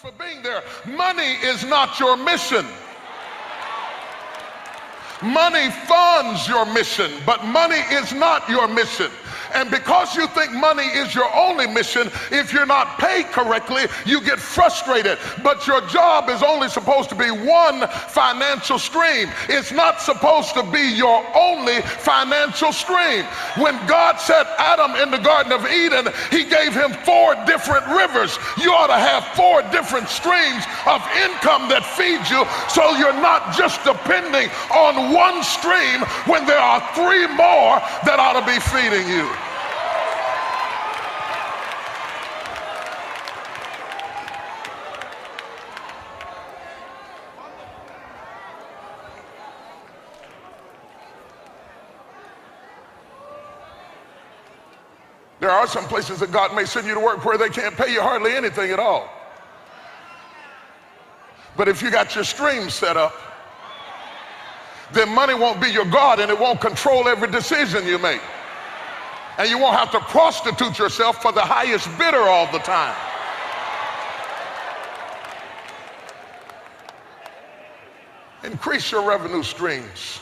for being there. Money is not your mission. Money funds your mission, but money is not your mission. And because you think money is your only mission, if you're not paid correctly, you get frustrated. But your job is only supposed to be one financial stream. It's not supposed to be your only financial stream. When God set Adam in the Garden of Eden, he gave him 4 different rivers. You ought to have 4 different streams of income that feed you, so you're not just depending on one stream when there are 3 more that ought to be feeding you. There are some places that God may send you to work where they can't pay you hardly anything at all. But if you got your stream set up, then money won't be your God, and it won't control every decision you make. And you won't have to prostitute yourself for the highest bidder all the time. Increase your revenue streams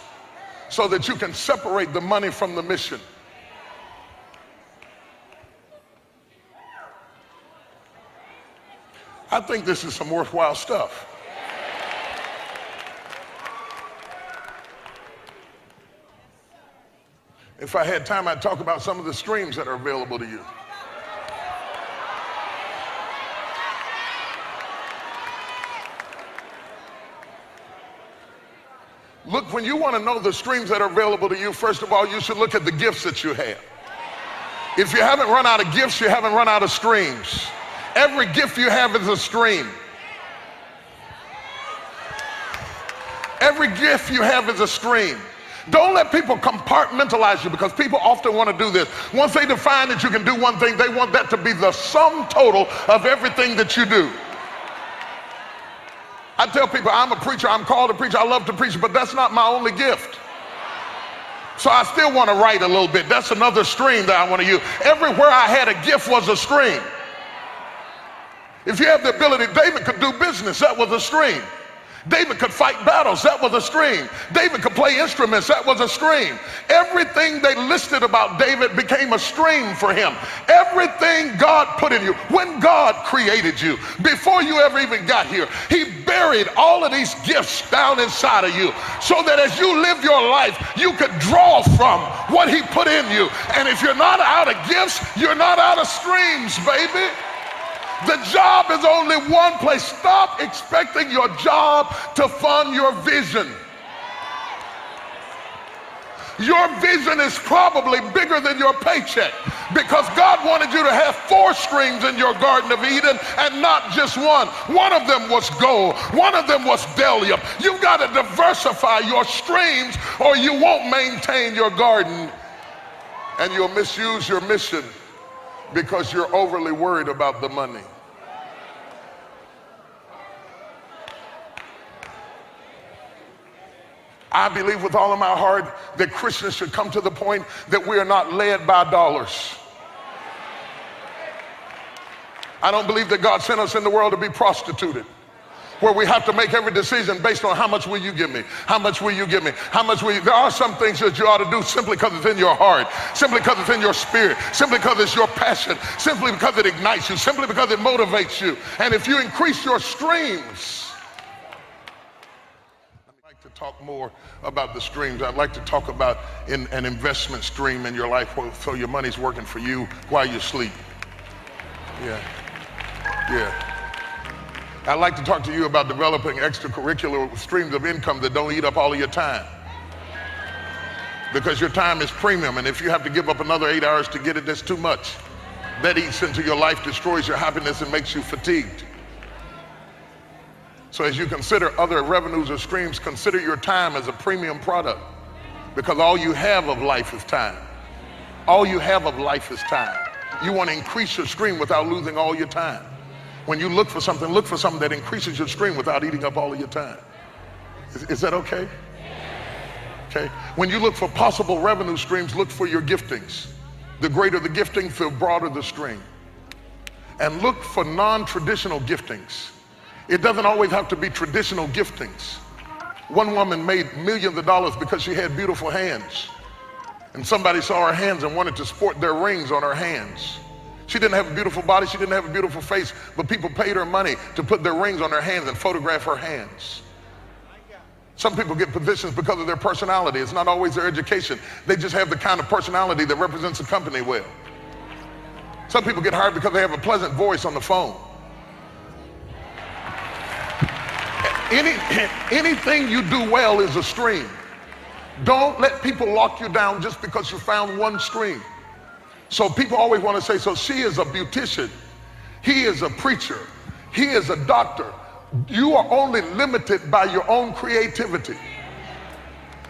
so that you can separate the money from the mission. I think this is some worthwhile stuff. If I had time, I'd talk about some of the streams that are available to you. Look, when you want to know the streams that are available to you, first of all, you should look at the gifts that you have. If you haven't run out of gifts, you haven't run out of streams. Every gift you have is a stream. Every gift you have is a stream. Don't let people compartmentalize you, because people often want to do this. Once they define that you can do one thing, they want that to be the sum total of everything that you do. I tell people, I'm a preacher, I'm called to preach, I love to preach, but that's not my only gift. So I still want to write a little bit. That's another stream that I want to use. Everywhere I had a gift was a stream. If you have the ability, David could do business, that was a stream. David could fight battles, that was a stream. David could play instruments, that was a stream. Everything they listed about David became a stream for him. Everything God put in you, when God created you, before you ever even got here, he buried all of these gifts down inside of you, so that as you live your life, you could draw from what he put in you. And if you're not out of gifts, you're not out of streams, baby. The job is only one place. Stop expecting your job to fund your vision. Your vision is probably bigger than your paycheck, because God wanted you to have 4 streams in your Garden of Eden and not just one. One of them was gold. One of them was bdellium. You've got to diversify your streams, or you won't maintain your garden, and you'll misuse your mission because you're overly worried about the money. I believe with all of my heart that Christians should come to the point that we are not led by dollars. I don't believe that God sent us in the world to be prostituted, where we have to make every decision based on how much will you give me? How much will you give me? How much will you? There are some things that you ought to do simply because it's in your heart, simply because it's in your spirit, simply because it's your passion, simply because it ignites you, simply because it motivates you. And if you increase your streams, to talk more about the streams. I'd like to talk about an investment stream in your life, so your money's working for you while you sleep. Yeah. I'd like to talk to you about developing extracurricular streams of income that don't eat up all of your time, because your time is premium, and if you have to give up another 8 hours to get it, that's too much. That eats into your life, destroys your happiness, and makes you fatigued. So as you consider other revenues or streams, consider your time as a premium product, because all you have of life is time. All you have of life is time. You want to increase your stream without losing all your time. When you look for something that increases your stream without eating up all of your time. Is that okay? Okay. When you look for possible revenue streams, look for your giftings. The greater the gifting, the broader the stream. And look for non-traditional giftings. It doesn't always have to be traditional giftings. One woman made millions of dollars because she had beautiful hands. And somebody saw her hands and wanted to sport their rings on her hands. She didn't have a beautiful body, she didn't have a beautiful face, but people paid her money to put their rings on her hands and photograph her hands. Some people get positions because of their personality. It's not always their education. They just have the kind of personality that represents the company well. Some people get hired because they have a pleasant voice on the phone. Anything you do well is a stream. Don't let people lock you down just because you found one stream. So people always want to say, so she is a beautician, he is a preacher, he is a doctor. You are only limited by your own creativity.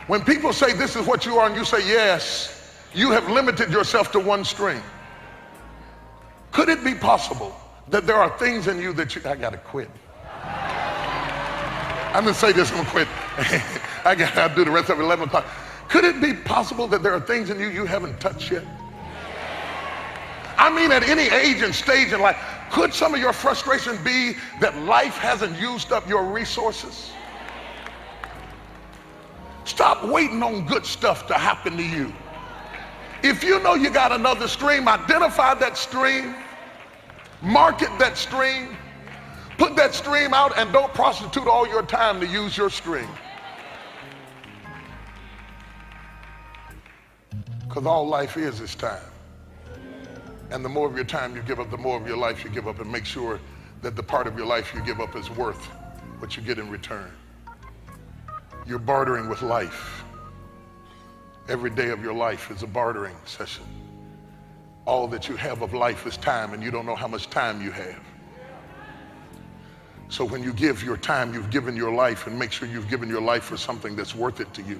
When people say this is what you are and you say yes, you have limited yourself to one stream. Could it be possible that there are things in you that I gotta quit? I'm gonna say this, I'm gonna quit. I'll do the rest of it 11 o'clock. Could it be possible that there are things in you you haven't touched yet? I mean, at any age and stage in life, could some of your frustration be that life hasn't used up your resources? Stop waiting on good stuff to happen to you. If you know you got another stream, identify that stream, market that stream, put that stream out, and don't prostitute all your time to use your stream. Because all life is time. And the more of your time you give up, the more of your life you give up, and make sure that the part of your life you give up is worth what you get in return. You're bartering with life. Every day of your life is a bartering session. All that you have of life is time, and you don't know how much time you have. So when you give your time, you've given your life, and make sure you've given your life for something that's worth it to you.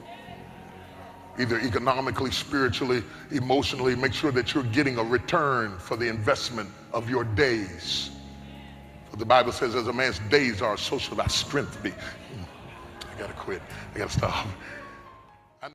Either economically, spiritually, emotionally. Make sure that you're getting a return for the investment of your days. For the Bible says, as a man's days are, so shall thy strength be. I gotta quit, I gotta stop.